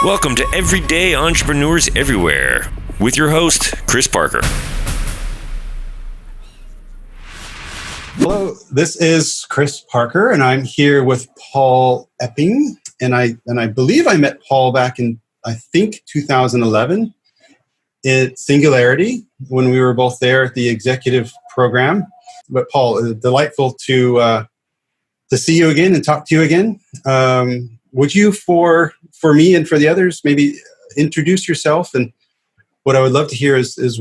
Welcome to Everyday Entrepreneurs Everywhere with your host, Chris Parker. Hello, this is Chris Parker, and I'm here with Paul Epping. And I believe I met Paul back in, 2011 at Singularity when we were both there at the executive program. But Paul, delightful to see you again and talk to you again. Would you, for me and for the others, maybe introduce yourself? And what I would love to hear is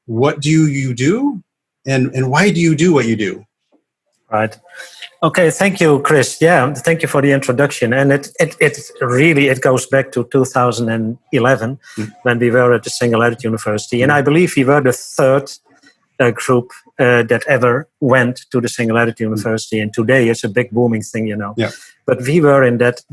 what do you do, and why do you do what you do? Right. Okay. Thank you, Chris. Yeah. Thank you for the introduction. And it goes back to 2011 when we were at the Singularity University, and I believe we were the third group that ever went to the Singularity University. And today it's a big booming thing, Yeah. But we were in that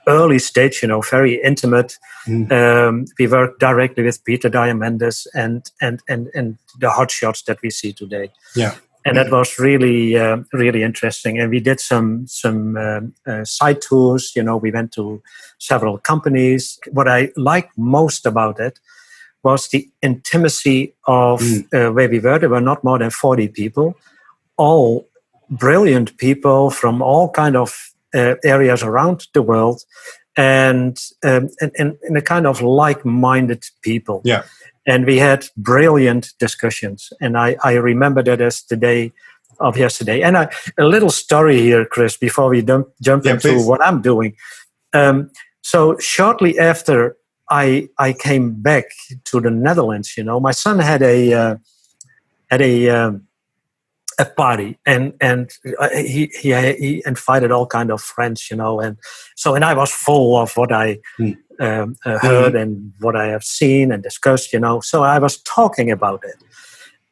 early stage, very intimate. We worked directly with Peter Diamandis and the hotshots that we see today. Yeah. And that was really, really interesting. And we did some site tours. We went to several companies. What I liked most about it was the intimacy of where we were. There were not more than 40 people, all brilliant people from all kind of areas around the world, and a kind of like-minded people. Yeah. And we had brilliant discussions. And I remember that as the day of yesterday. And a little story here, Chris, before we jump into please. what I'm doing. So shortly after I came back to the Netherlands, my son had a party, and he invited all kind of friends, and I was full of what I heard and what I have seen and discussed, so I was talking about it.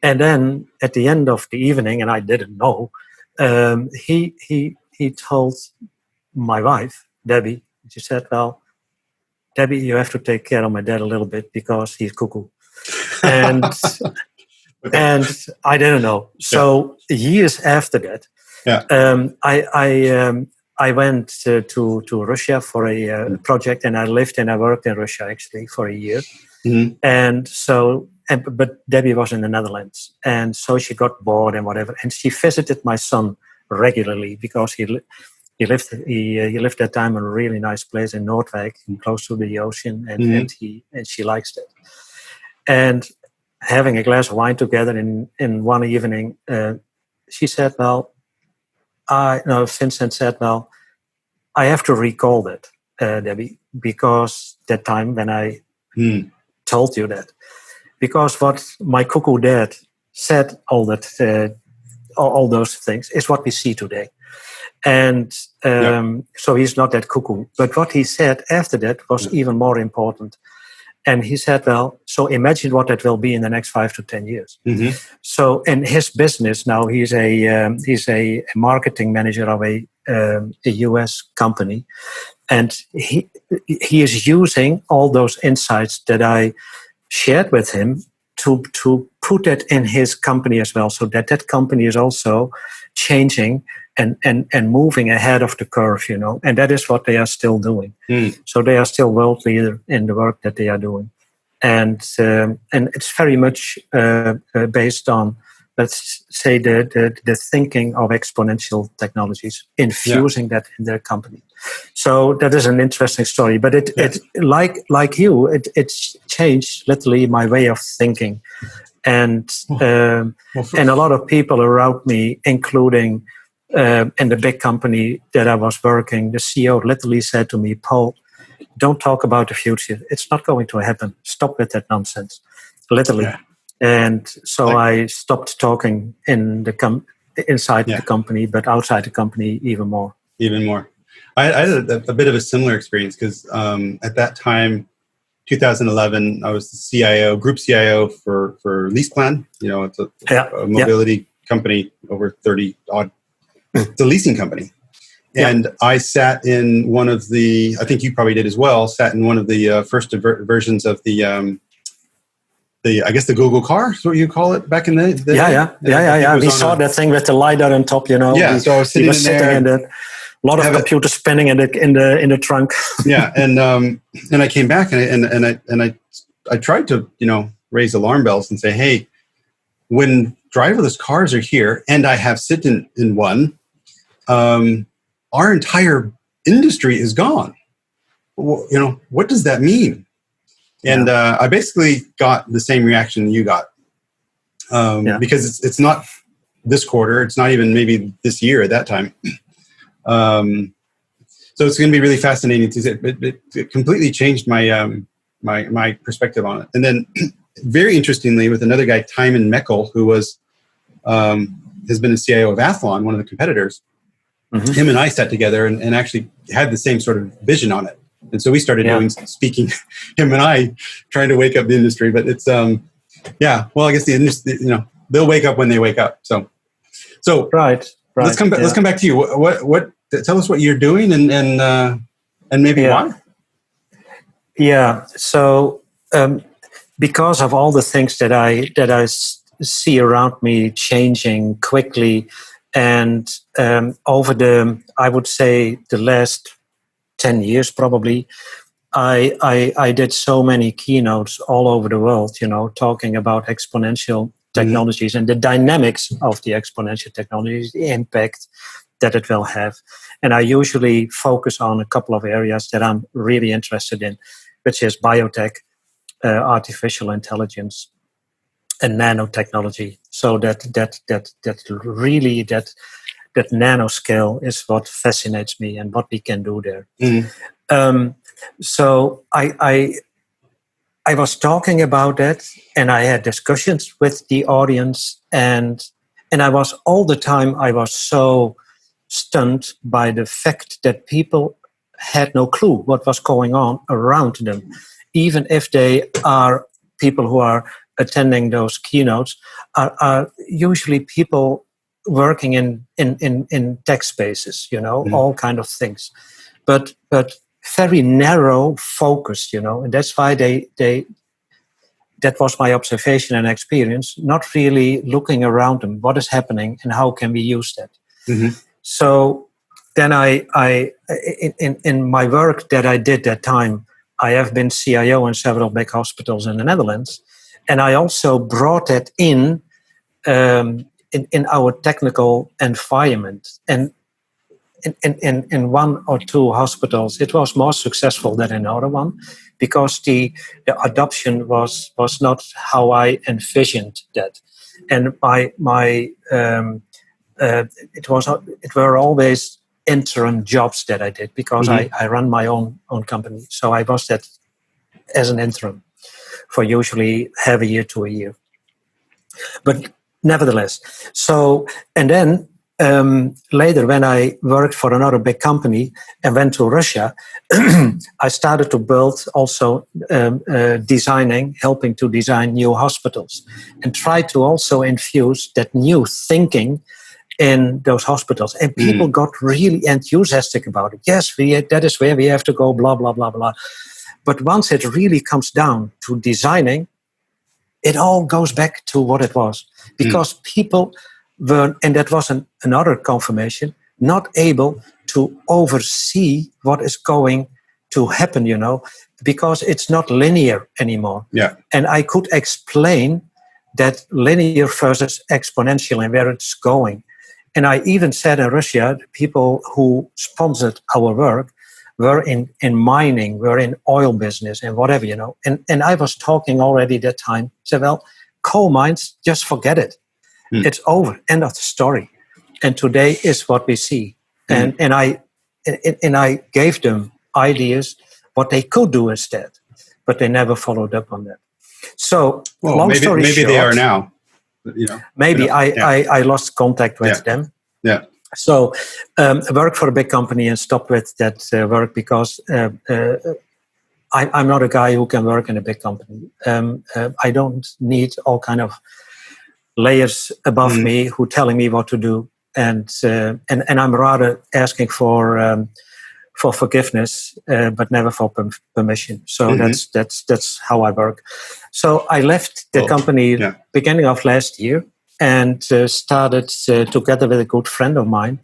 And then at the end of the evening, and I didn't know, he told my wife, Debbie, she said, well, Debbie, you have to take care of my dad a little bit because he's cuckoo. And Okay. and I didn't know. So years after that, I went to Russia for a project, and I lived and I worked in Russia actually for a year. Mm-hmm. And so, but Debbie was in the Netherlands, and so she got bored and whatever, and she visited my son regularly because he lived that time in a really nice place in Noordwijk, close to the ocean, and she likes it. And having a glass of wine together in one evening, she said, Vincent said, well, I have to recall that, Debbie, because that time when I told you that. Because what my cuckoo dad said, all those things, is what we see today. And so he's not that cuckoo. But what he said after that was even more important. And he said, well, so imagine what that will be in the next 5 to 10 years. Mm-hmm. So in his business now, he's a marketing manager of a US company. And he is using all those insights that I shared with him to put it in his company as well, so that company is also changing and moving ahead of the curve, and that is what they are still doing. So they are still world leader in the work that they are doing, and it's very much based on, let's say, the thinking of exponential technologies, infusing that in their company. So that is an interesting story, but it changed literally my way of thinking, and a lot of people around me, including in the big company that I was working, the CEO literally said to me, Paul, don't talk about the future. It's not going to happen. Stop with that nonsense, literally. Yeah. And so I stopped talking inside the company, but outside the company even more. Even more. I had a bit of a similar experience because at that time, 2011, I was the group CIO for LeasePlan. It's a mobility company, over 30 odd. It's a leasing company. And I sat in one of the, I think you probably did as well, sat in one of the first versions of the I guess the Google car is what you call it back in the day. Yeah. We saw that thing with the LiDAR on top, Yeah, so I was sitting in there. A lot of computers spinning in the trunk. Yeah, and I came back and I tried to raise alarm bells and say, hey, when driverless cars are here, and I have sit in one, our entire industry is gone. Well, what does that mean? And I basically got the same reaction you got, because it's not this quarter, it's not even maybe this year at that time. So it's going to be really fascinating to see. It completely changed my my perspective on it. And then, very interestingly, with another guy, Timon Meckel, who has been the CIO of Athlon, one of the competitors. Mm-hmm. Him and I sat together and actually had the same sort of vision on it. And so we started speaking, him and I, trying to wake up the industry. But it's well, I guess the industry, they'll wake up when they wake up. So right. Let's come back. Let's come back to you. What? Tell us what you're doing and maybe why. Yeah. So because of all the things that I see around me changing quickly, and over I would say the last 10 years probably, I did so many keynotes all over the world, talking about exponential technologies and the dynamics of the exponential technologies, the impact that it will have. And I usually focus on a couple of areas that I'm really interested in, which is biotech, artificial intelligence, and nanotechnology. So that nanoscale is what fascinates me and what we can do there. So I was talking about that, and I had discussions with the audience, and I was all the time, I was so stunned by the fact that people had no clue what was going on around them. Even if they are people who are attending those keynotes, are usually people working in tech spaces, all kind of things. But very narrow focused, and that's why that was my observation and experience, not really looking around them, what is happening and how can we use that. Mm-hmm. So then I in my work that I did that time, I have been CIO in several big hospitals in the Netherlands, and I also brought that in our technical environment. And in one or two hospitals, it was more successful than another one, because the adoption was not how I envisioned that. And it were always interim jobs that I did, because I run my own company. So I was that as an interim for usually half a year to a year. But nevertheless, so, and then later, when I worked for another big company and went to Russia, I started to build also helping to design new hospitals, and try to also infuse that new thinking in those hospitals. And people got really enthusiastic about it. Yes, that is where we have to go, blah, blah, blah, blah. But once it really comes down to designing, it all goes back to what it was. Because people were, and that was another confirmation, not able to oversee what is going to happen, because it's not linear anymore. Yeah. And I could explain that linear versus exponential and where it's going. And I even said in Russia, people who sponsored our work were in mining, were in oil business and whatever, And I was talking already that time, said, well, coal mines, just forget it. It's over, end of the story. And today is what we see. And I gave them ideas what they could do instead, but they never followed up on that. So, long story short, maybe they are now. Maybe I lost contact with them. Yeah. So I worked for a big company and stopped with that work, because I'm not a guy who can work in a big company. I don't need all kind of layers above me who telling me what to do, and I'm rather asking for forgiveness, but never for permission. So that's how I work. So I left the company beginning of last year, and started together with a good friend of mine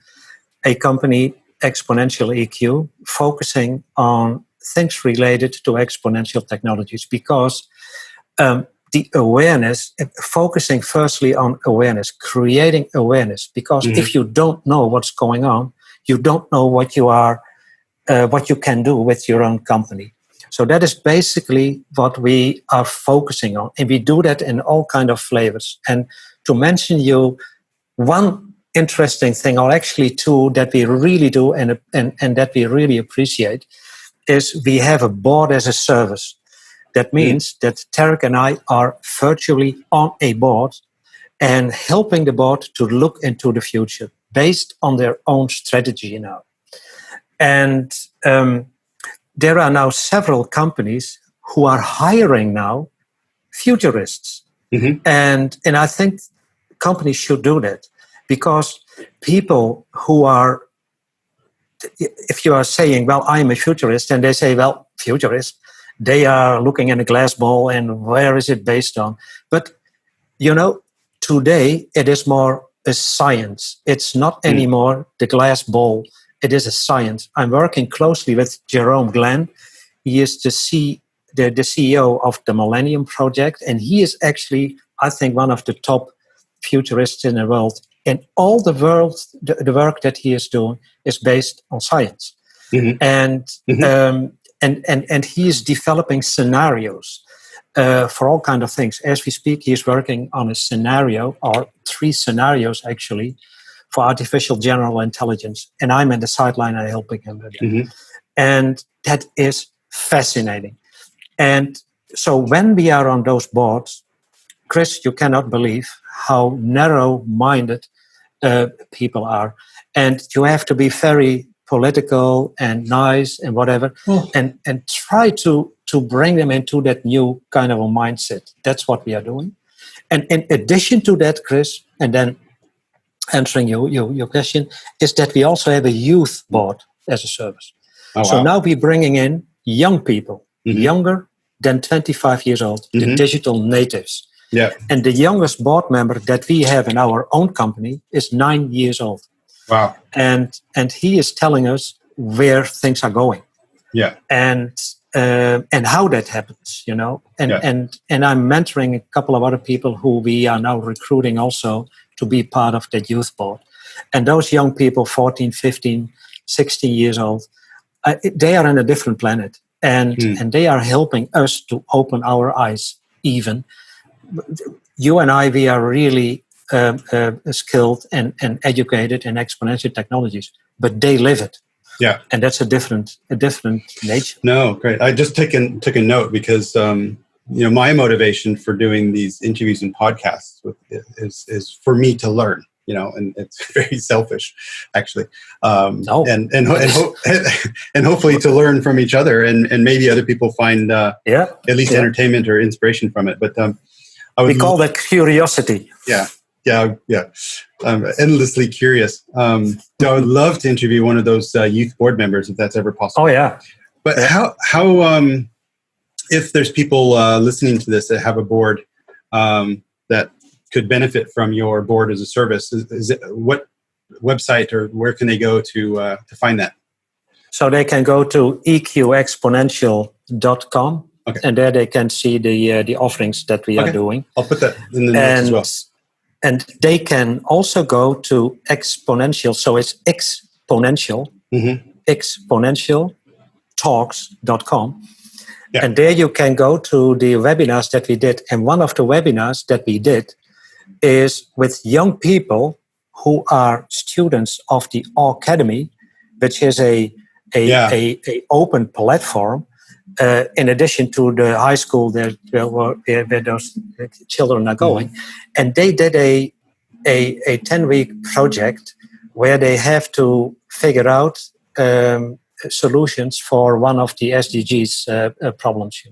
a company Exponential EQ, focusing on things related to exponential technologies, because the awareness, focusing firstly on awareness, creating awareness, because if you don't know what's going on, you don't know what you can do with your own company. So that is basically what we are focusing on, and we do that in all kind of flavors. And to mention you one interesting thing, or actually two, that we really do and that we really appreciate, is we have a board as a service. That means that Tarek and I are virtually on a board and helping the board to look into the future based on their own strategy now. And there are now several companies who are hiring now futurists. And I think companies should do that, because people who are, if you are saying, well, I'm a futurist, and they say, well, futurist, they are looking at a glass ball and where is it based on? But, today it is more a science. It's not anymore the glass ball. It is a science. I'm working closely with Jerome Glenn. He is the CEO of the Millennium Project, and he is actually, I think, one of the top futurists in the world. And all the work that he is doing is based on science. And he is developing scenarios for all kinds of things. As we speak, he is working on a scenario, or 3 scenarios actually, for artificial general intelligence. And I'm at the sideline and helping him with that. And that is fascinating. And so when we are on those boards, Chris, you cannot believe how narrow-minded people are. And you have to be very political and nice and whatever, and try to bring them into that new kind of a mindset. That's what we are doing. And in addition to that, Chris, and then answering your question, is that we also have a youth board as a service. So now we're bringing in young people, younger than 25 years old, the digital natives. Yeah. And the youngest board member that we have in our own company is 9 years old. Wow. And he is telling us where things are going. Yeah. And how that happens, And I'm mentoring a couple of other people who we are now recruiting also to be part of that youth board. And those young people, 14, 15, 16 years old, they are on a different planet. And they are helping us to open our eyes even. You and I, we are really skilled and educated in exponential technologies, but they live it. Yeah, and that's a different nature. No, great. I just took a note because my motivation for doing these interviews and podcasts is for me to learn. And it's very selfish, actually. And hopefully to learn from each other, and maybe other people find at least entertainment or inspiration from it. But we call that curiosity. Yeah. I'm endlessly curious. I would love to interview one of those youth board members if that's ever possible. Oh yeah. But how if there's people listening to this that have a board that could benefit from your board as a service, is it, what website or where can they go to find that? So they can go to EQxponential.com. Okay. And there they can see the offerings that we are doing. I'll put that in the notes as well. And they can also go to Exponential. So it's Exponential, exponentialtalks.com. Yeah. And there you can go to the webinars that we did. And one of the webinars that we did is with young people who are students of the Academy, which is a open platform. In addition to the high school where those children are going. And they did a 10-week project where they have to figure out solutions for one of the SDGs problems,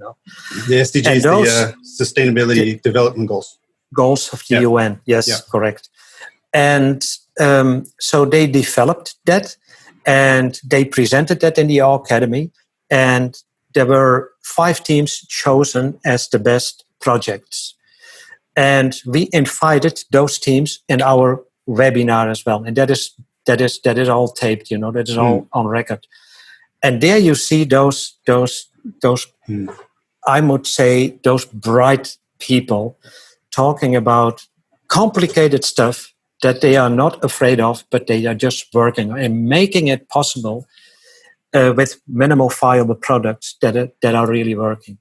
The SDGs, the Sustainability Development Goals. Goals of the UN, yes, correct. And so they developed that, and they presented that in the Academy, and there were 5 teams chosen as the best projects. And we invited those teams in our webinar as well. And that is that is all taped, that is all on record. And there you see those I would say, those bright people talking about complicated stuff that they are not afraid of, but they are just working and making it possible with minimal viable products that are really working.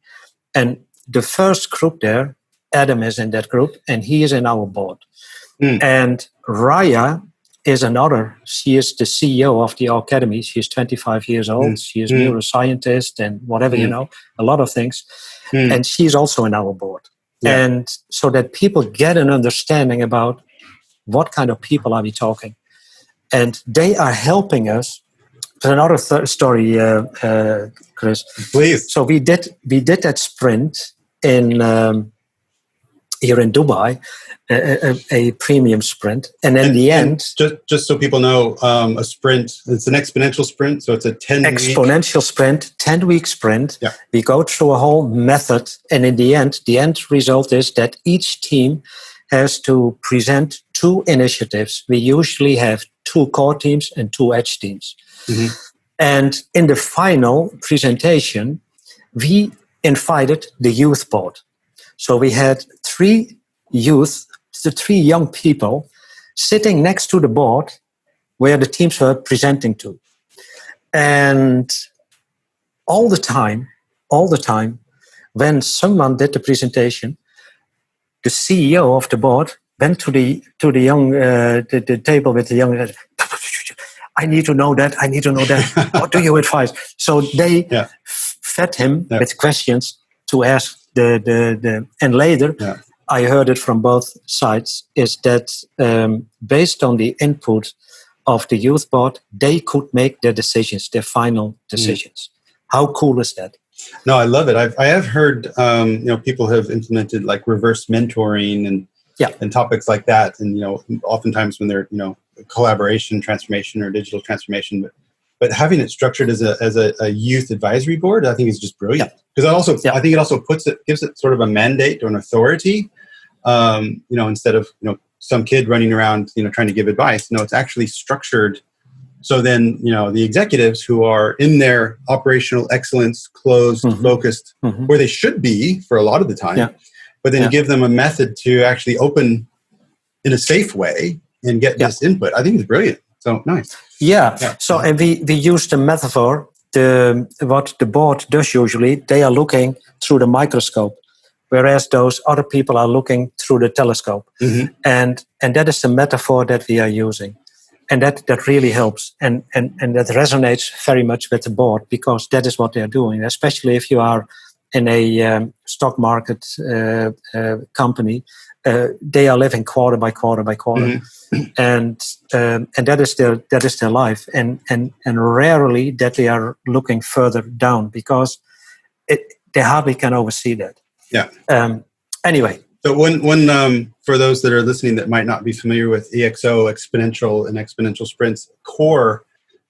And the first group there, Adam is in that group, and he is in our board. And Raya is another. She is the CEO of the Academy. She is 25 years old. She is neuroscientist and whatever, a lot of things. And she's also in our board. Yeah. And so that people get an understanding about what kind of people are we talking. And they are helping us. There's another story, Chris. Please. So we did that sprint in here in Dubai, a premium sprint, and in the end, just so people know, a sprint, it's an exponential sprint, so it's a 10-week sprint, 10-week sprint. Yeah. We go through a whole method, and in the end result is that each team has to present 2 initiatives. We usually have 2 core teams and 2 edge teams. Mm-hmm. And in the final presentation, we invited the youth board. So we had 3 young people sitting next to the board where the teams were presenting to. And all the time, when someone did the presentation, the CEO of the board went to the young the table with the young. I need to know that. What do you advise? So they fed him with questions to ask the and later I heard it from both sides is that based on the input of the youth board, they could make their decisions, their final decisions. How cool is that? No, I love it. I have heard people have implemented like reverse mentoring and topics like that, and oftentimes when they're collaboration transformation or digital transformation, but having it structured as a youth advisory board, I think is just brilliant. Because I think it also gives it sort of a mandate or an authority. Instead of some kid running around trying to give advice. It's actually structured. So then the executives who are in their operational excellence, closed, focused, where they should be for a lot of the time, but then give them a method to actually open in a safe way and get this input. I think it's brilliant. So nice. So and we use the metaphor. What the board does usually, they are looking through the microscope, whereas those other people are looking through the telescope. And that is the metaphor that we are using. And that really helps. And that resonates very much with the board, because that is what they're doing, especially if you are in a stock market company. They are living quarter by quarter by quarter. And that is their life. And rarely that they are looking further down, because they hardly can oversee that. Anyway. So one for those that are listening that might not be familiar with exponential and exponential sprints, core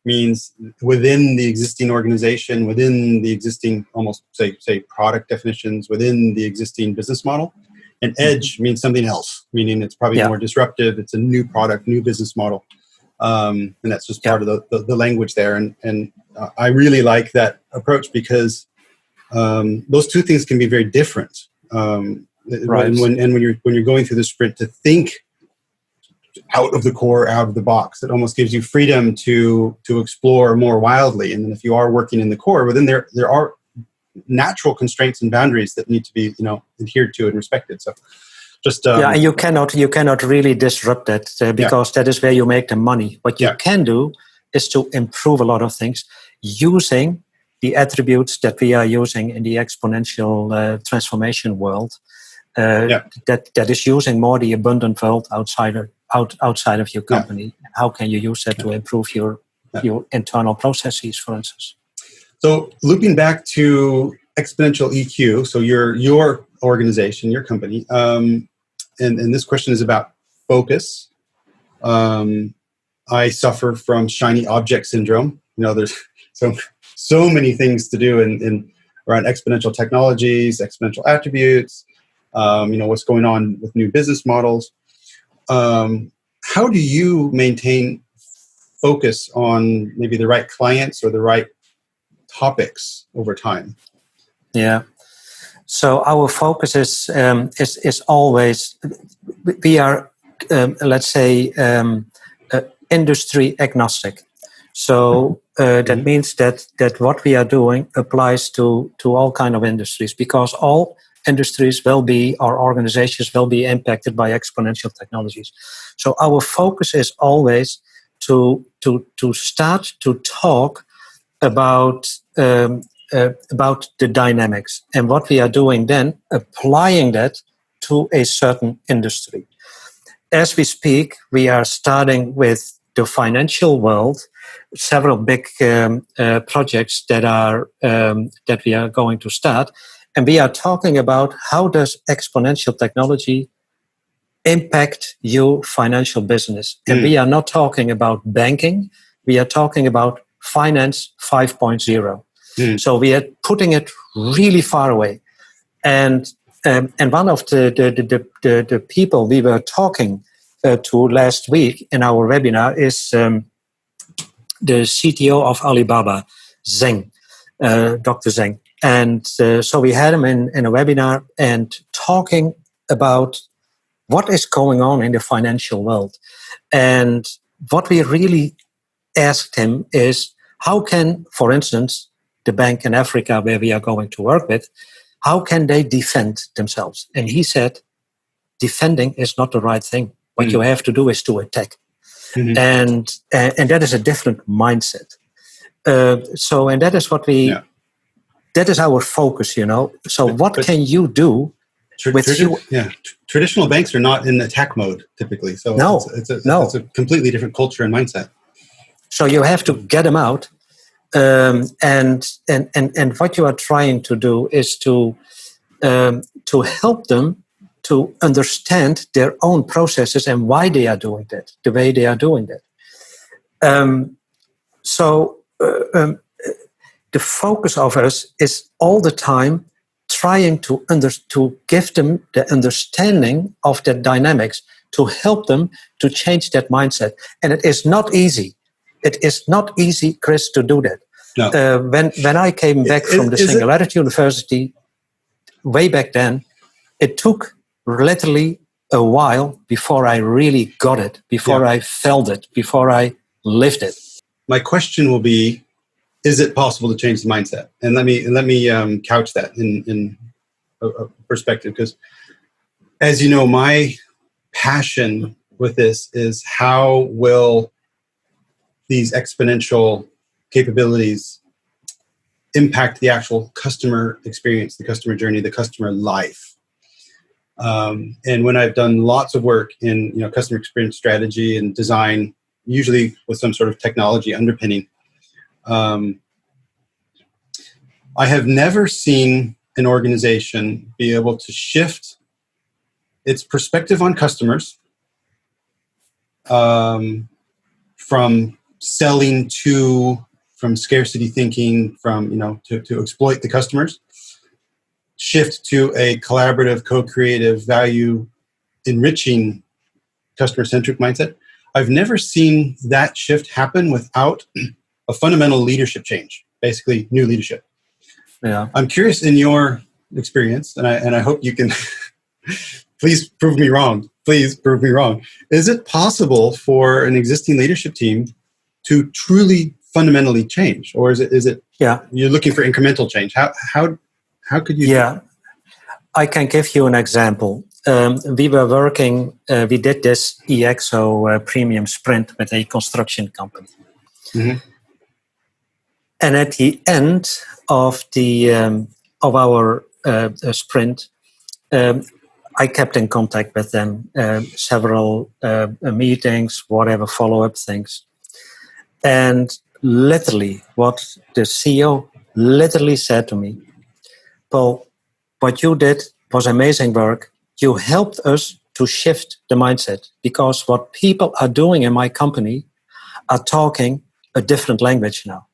means within the existing organization, within the existing almost say product definitions, within the existing business model. And edge means something else, meaning it's probably more disruptive. It's a new product, new business model. And that's just part of the language there. And I really like that approach, because those two things can be very different. When you're going through the sprint, to think out of the core, out of the box, it almost gives you freedom to explore more wildly. And then if you are working in the core, well, then there are natural constraints and boundaries that need to be adhered to and respected. So just and you cannot really disrupt that because that is where you make the money. What you can do is to improve a lot of things using the attributes that we are using in the exponential transformation world. That is using more the abundant world outside of your company. How can you use that to improve your internal processes, for instance? So looping back to Exponential EQ, so your organization, your company, and this question is about focus. I suffer from shiny object syndrome. There's so many things to do in around exponential technologies, exponential attributes. What's going on with new business models. How do you maintain focus on maybe the right clients or the right topics over time? Yeah. So our focus is always, we are, let's say, industry agnostic. So that means that what we are doing applies to all kind of industries, because all industries will be, or organizations will be impacted by exponential technologies. So our focus is always to start to talk about the dynamics, and what we are doing then, applying that to a certain industry. As we speak, we are starting with the financial world, several big projects that we are going to start, and we are talking about how does exponential technology impact your financial business. And we are not talking about banking, we are talking about finance 5.0. So we are putting it really far away. And one of the people we were talking to last week in our webinar is the CTO of Alibaba, Zeng, Dr. Zeng. And so we had him in a webinar and talking about what is going on in the financial world. And what we really asked him is, how can, for instance, the bank in Africa where we are going to work with, how can they defend themselves? And he said, defending is not the right thing. What you have to do is to attack. And that is a different mindset. So, and that is what that is our focus, you know. So what can you do Traditional banks are not in attack mode typically. So it's a completely different culture and mindset. So you have to get them out. And what you are trying to do is to help them to understand their own processes and why they are doing that, the way they are doing that. The focus of us is all the time trying to give them the understanding of the dynamics, to help them to change that mindset. And it is not easy. It is not easy, Chris, to do that. No. When I came back from the Singularity University way back then, it took literally a while before I really got it, before I felt it, before I lived it. My question will be, is it possible to change the mindset? And let me couch that in a perspective, because as you know, my passion with this is how will these exponential capabilities impact the actual customer experience, the customer journey, the customer life. And when I've done lots of work in customer experience strategy and design, usually with some sort of technology underpinning, I have never seen an organization be able to shift its perspective on customers from selling from scarcity thinking, to exploit the customers, shift to a collaborative, co-creative, value enriching, customer-centric mindset. I've never seen that shift happen without a fundamental leadership change, basically new leadership. Yeah. I'm curious, in your experience, and I hope you can please prove me wrong. Please prove me wrong. Is it possible for an existing leadership team to truly fundamentally change, or is it you're looking for incremental change? How could you? Yeah, I can give you an example. We were working. We did this EXO premium sprint with a construction company. Mm-hmm. And at the end of of our sprint, I kept in contact with them, several meetings, whatever follow-up things. And literally, what the CEO literally said to me, Paul, what you did was amazing work. You helped us to shift the mindset, because what people are doing in my company are talking a different language now.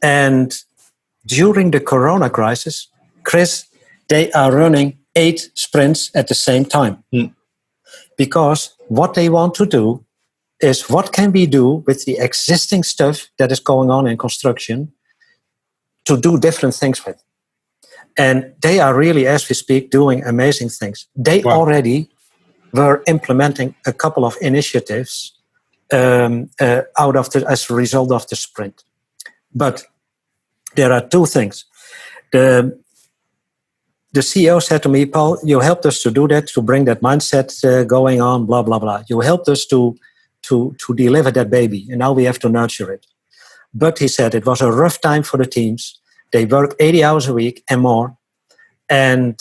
And during the Corona crisis, Chris, they are running 8 sprints at the same time. Because what they want to do is what can we do with the existing stuff that is going on in construction to do different things with. And they are really, as we speak, doing amazing things. They already were implementing a couple of initiatives as a result of the sprint. But there are two things. The CEO said to me, Paul, you helped us to do that, to bring that mindset going on, blah, blah, blah. You helped us to deliver that baby, and now we have to nurture it. But he said it was a rough time for the teams. They work 80 hours a week and more, and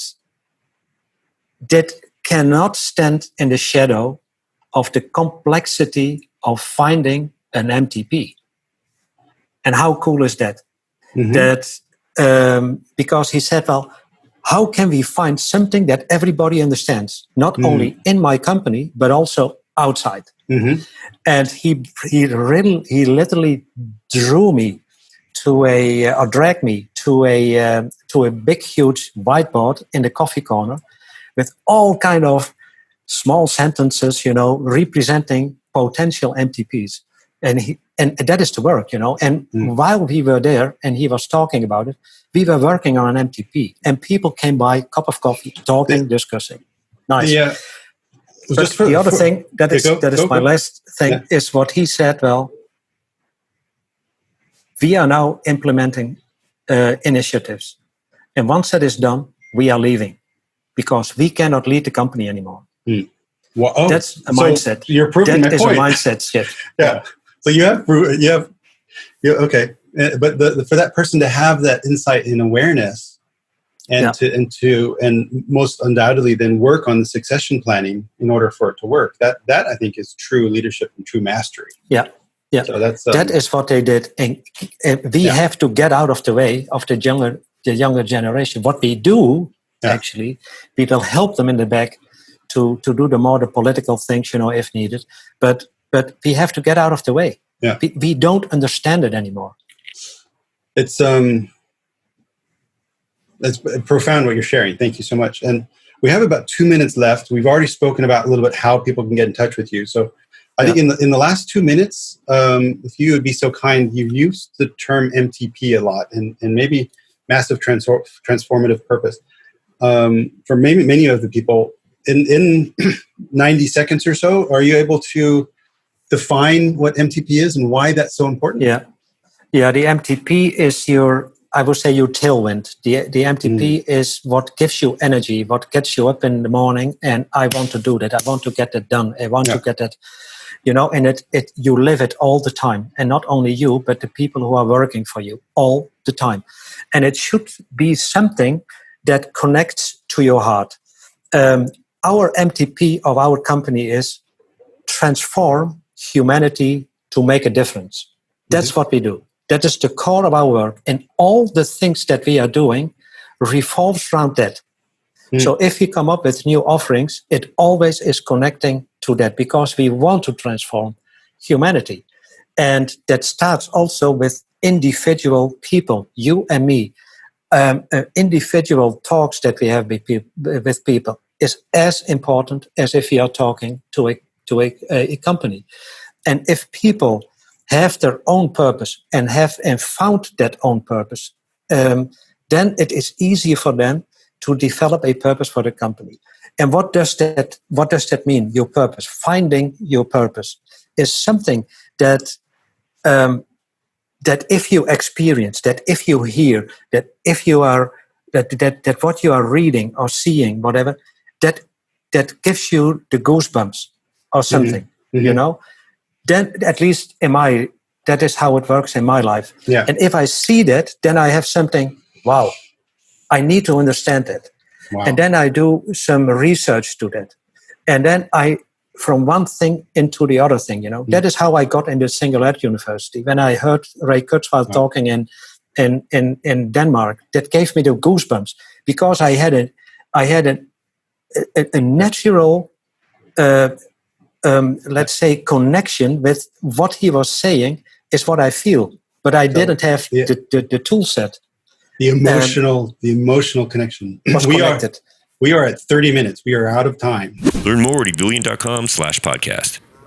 that cannot stand in the shadow of the complexity of finding an MTP. And how cool is that? Mm-hmm. That because he said, well, how can we find something that everybody understands, not only in my company, but also outside? Mm-hmm. And he literally drew me dragged me to a big, huge whiteboard in the coffee corner with all kind of small sentences, representing potential MTPs. And that is the work, And while we were there and he was talking about it, we were working on an MTP. And people came by, cup of coffee, talking, discussing. Nice. Yeah. But the other thing, that is my last thing, is what he said, well, we are now implementing initiatives. And once that is done, we are leaving because we cannot lead the company anymore. Well, that's a mindset. You're proving my point. That is a mindset shift. Yeah. So you have okay. But for that person to have that insight and awareness and and most undoubtedly then work on the succession planning in order for it to work, that I think is true leadership and true mastery. Yeah. Yeah, so that is what they did, and we have to get out of the way of the younger generation. What we do, actually, we will help them in the back to do the political things, if needed. But we have to get out of the way. Yeah. We don't understand it anymore. It's profound what you're sharing. Thank you so much. And we have about 2 minutes left. We've already spoken about a little bit how people can get in touch with you. So I think in the last 2 minutes, if you would be so kind, you've used the term MTP a lot and maybe massive transformative purpose. For many of the people, in 90 seconds or so, are you able to define what MTP is and why that's so important? Yeah. The MTP is your tailwind. The MTP is what gives you energy, what gets you up in the morning, and I want to do that. I want to get that done. I want to get that. And you live it all the time. And not only you, but the people who are working for you all the time. And it should be something that connects to your heart. Our MTP of our company is transform humanity to make a difference. That's what we do. That is the core of our work. And all the things that we are doing revolves around that. So if we come up with new offerings, it always is connecting to that because we want to transform humanity. And that starts also with individual people, you and me. Individual talks that we have with people is as important as if we are talking to a company. And if people have their own purpose and found that own purpose, then it is easier for them to develop a purpose for the company. And what does that mean? Your purpose, finding your purpose, is something that if you experience, that if you hear, that if you are that what you are reading or seeing, whatever, that gives you the goosebumps or something, Then at least that is how it works in my life. Yeah. And if I see that, then I have something. Wow. I need to understand that. Wow. And then I do some research to that. And then from one thing into the other thing, That is how I got into Singularity University. When I heard Ray Kurzweil talking in Denmark, that gave me the goosebumps because I had a natural, let's say, connection with what he was saying is what I feel. But I didn't have the tool set. The emotional connection. We are at 30 minutes. We are out of time. Learn more at ebillion.com/podcast.